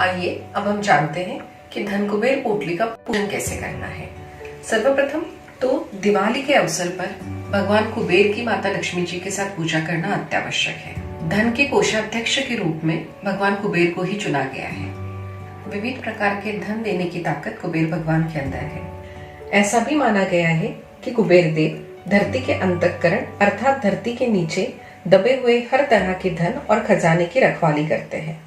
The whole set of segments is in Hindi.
आइए अब हम जानते हैं कि धन कुबेर पोटली का पूजन कैसे करना है। सर्वप्रथम तो दिवाली के अवसर पर भगवान कुबेर की माता लक्ष्मी जी के साथ पूजा करना अत्यावश्यक है। धन के कोषाध्यक्ष के रूप में भगवान कुबेर को ही चुना गया है। विविध प्रकार के धन देने की ताकत कुबेर भगवान के अंदर है। ऐसा भी माना गया है कि कुबेर देव धरती के अंतःकरण अर्थात धरती के नीचे दबे हुए हर तरह के धन और खजाने की रखवाली करते हैं।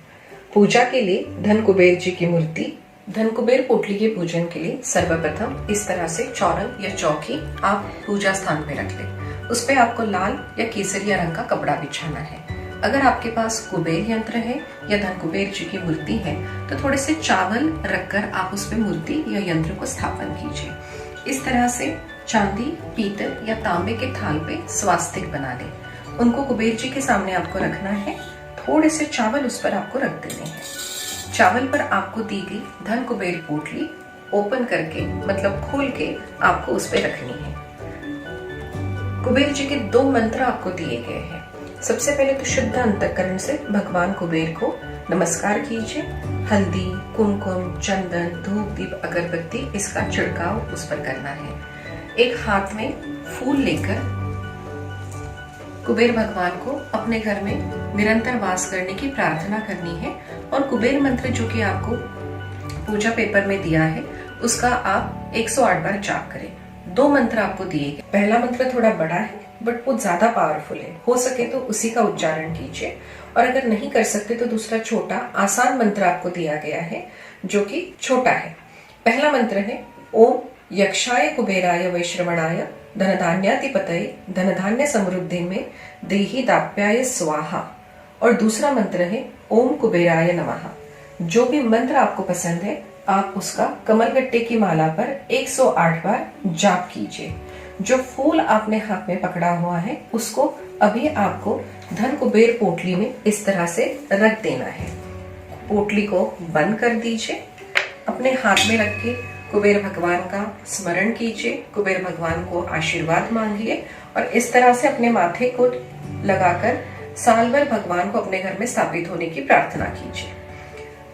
पूजा के लिए धन कुबेर जी की मूर्ति, धन कुबेर पोटली के पूजन के लिए सर्वप्रथम इस तरह से चौरंग या चौकी आप पूजा स्थान पे रख लें। उस पे आपको लाल या केसरिया रंग का कपड़ा बिछाना है। अगर आपके पास कुबेर यंत्र है या धन कुबेर जी की मूर्ति है तो थोड़े से चावल रखकर आप उस पे मूर्ति या यंत्र को स्थापन कीजिए। इस तरह से चांदी, पीतल या तांबे के थाल पे स्वास्तिक बना लें। उनको कुबेर जी के सामने आपको रखना है। थोड़े से चावल उस पर आपको रख देने हैं। चावल पर आपको दी गई धन कुबेर पोटली ओपन करके मतलब खोल के आपको उस पर रखनी है। कुबेर जी के 2 मंत्र आपको दिए गए हैं। सबसे पहले तो शुद्ध अंतःकरण से भगवान कुबेर को नमस्कार कीजिए। हल्दी, कुमकुम, चंदन, धूप, दीप, अगरबत्ती इसका छिड़काव उस पर करना है। एक हाथ में फूल लेकर कुबेर भगवान को अपने घर में निरंतर वास करने की प्रार्थना करनी है और कुबेर मंत्र जो कि आपको पूजा पेपर में दिया है उसका आप 108 बार जाप करें। 2 मंत्र आपको दिए गए। पहला मंत्र थोड़ा बड़ा है बट वो ज्यादा पावरफुल है। हो सके तो उसी का उच्चारण कीजिए और अगर नहीं कर सकते तो दूसरा छोटा आसान मंत्र आपको दिया गया है जो कि छोटा है। पहला मंत्र है ओम यक्षाय कुबेराय वैश्रवणाय धनधान्याधिपतये धनधान्य समृद्धि में देहि दाप्याय स्वाहा। और दूसरा मंत्र है ओम कुबेराय नमः। जो भी मंत्र आपको पसंद है आप उसका कमलगट्टे की माला पर 108 बार जाप कीजिए। जो फूल आपने हाथ में पकड़ा हुआ है उसको अभी आपको धन कुबेर पोटली में इस तरह से रख देना है। पोटली को बंद कर दीजिए। अपने हाथ में रख के कुबेर भगवान का स्मरण कीजिए। कुबेर भगवान को आशीर्वाद मांगिए और इस तरह से अपने माथे को लगाकर साल भर भगवान को अपने घर में स्थापित होने की प्रार्थना कीजिए।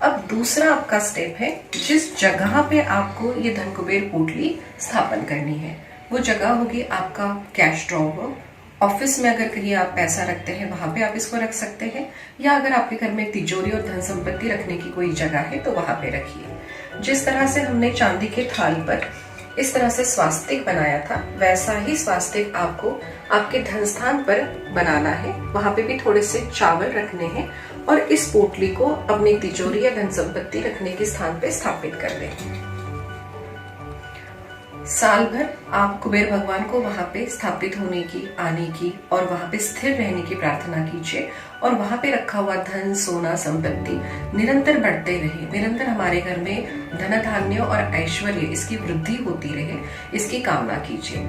अब दूसरा आपका स्टेप है जिस जगह पे आपको ये धन कुबेर पोटली स्थापन करनी है वो जगह होगी आपका कैश ड्रॉवर। ऑफिस में अगर कहीं आप पैसा रखते हैं वहां पे आप इसको रख सकते हैं या अगर आपके घर में तिजोरी और धन संपत्ति रखने की कोई जगह है तो वहां पे रखिए। जिस तरह से हमने चांदी के थाल पर इस तरह से स्वास्तिक बनाया था वैसा ही स्वास्तिक आपको आपके धन स्थान पर बनाना है। वहां पे भी थोड़े से चावल रखने हैं और इस पोटली को अपनी तिजोरी या धन संपत्ति रखने के स्थान पे स्थापित कर दें। साल भर आप कुबेर भगवान को वहां पे स्थापित होने की, आने की और वहां पे स्थिर रहने की प्रार्थना कीजिए और वहां पे रखा हुआ धन, सोना, संपत्ति निरंतर बढ़ते रहे। निरंतर हमारे घर में धन धान्य और ऐश्वर्य इसकी वृद्धि होती रहे इसकी कामना कीजिए।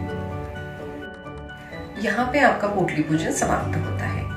यहाँ पे आपका पोटली पूजन समाप्त होता है।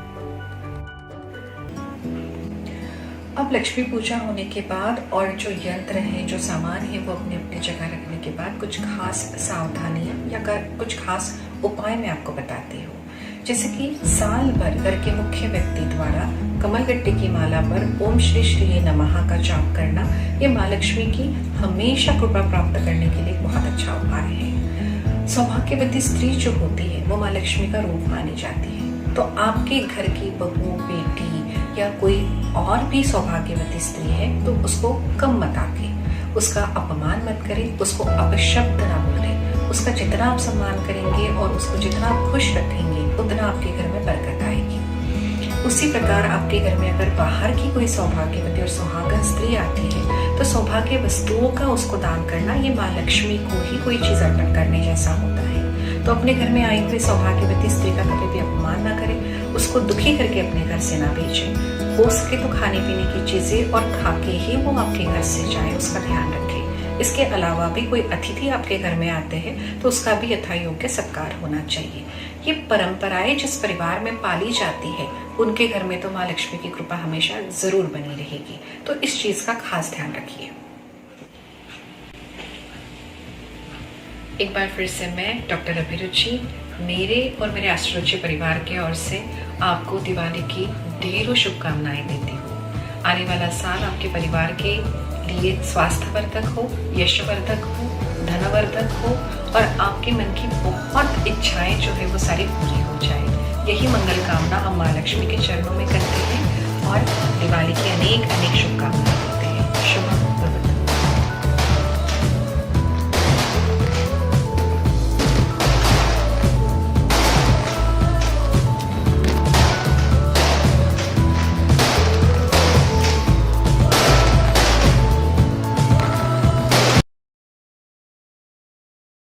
अब लक्ष्मी पूजा होने के बाद और जो यंत्र है, जो सामान है वो अपने अपने जगह रखने के बाद कुछ खास सावधानियां या कुछ खास उपाय मैं आपको बताती हूँ। जैसे कि साल भर घर के मुख्य व्यक्ति द्वारा कमलगट्टे की माला पर ओम श्री श्री नमः का जाप करना ये माँ लक्ष्मी की हमेशा कृपा प्राप्त करने के लिए बहुत अच्छा उपाय है। सौभाग्यवती स्त्री जो होती है वो माँ लक्ष्मी का रूप मानी जाती है। तो आपके घर की बहू, बेटी या कोई और भी सौभाग्यवती स्त्री है तो उसको कम मत आके, उसका अपमान मत करें, उसको अपशब्द ना बोलें। उसका जितना आप सम्मान करेंगे और उसको जितना आप खुश रखेंगे उतना आपके घर में बरकत आएगी। उसी प्रकार आपके घर में अगर बाहर की कोई सौभाग्यवती और सुहागन स्त्री आती है तो सौभाग्य वस्तुओं का उसको दान करना ये माँ लक्ष्मी को ही कोई चीज अर्पण करने जैसा होता है। तो अपने घर में आई हुई सौभाग्यवती स्त्री का कभी भी अपमान ना करें, उसको दुखी करके अपने घर से ना भेजें। हो सके तो खाने पीने की चीजें और खा के ही वो आपके घर से जाए, उसका ध्यान रखें। इसके अलावा भी कोई अतिथि आपके घर में आते हैं तो उसका भी यथा योग्य सत्कार होना चाहिए। ये परंपराएं जिस परिवार में पाली जाती है उनके घर में तो माँ लक्ष्मी की कृपा हमेशा जरूर बनी रहेगी। तो इस चीज का खास ध्यान रखिए। एक बार फिर से मैं डॉक्टर अभिरुचि मेरे और मेरे एस्ट्रोलॉजी परिवार की ओर से आपको दिवाली की ढेरों शुभकामनाएं देती हूँ। आने वाला साल आपके परिवार के लिए स्वास्थ्यवर्धक हो, यशवर्धक हो, धनवर्धक हो और आपके मन की बहुत इच्छाएं जो है वो सारी पूरी हो जाए। यही मंगल कामना हम माँ लक्ष्मी के चरणों में करते हैं और दिवाली की अनेक अनेक शुभकामनाएं देते हैं। शुभ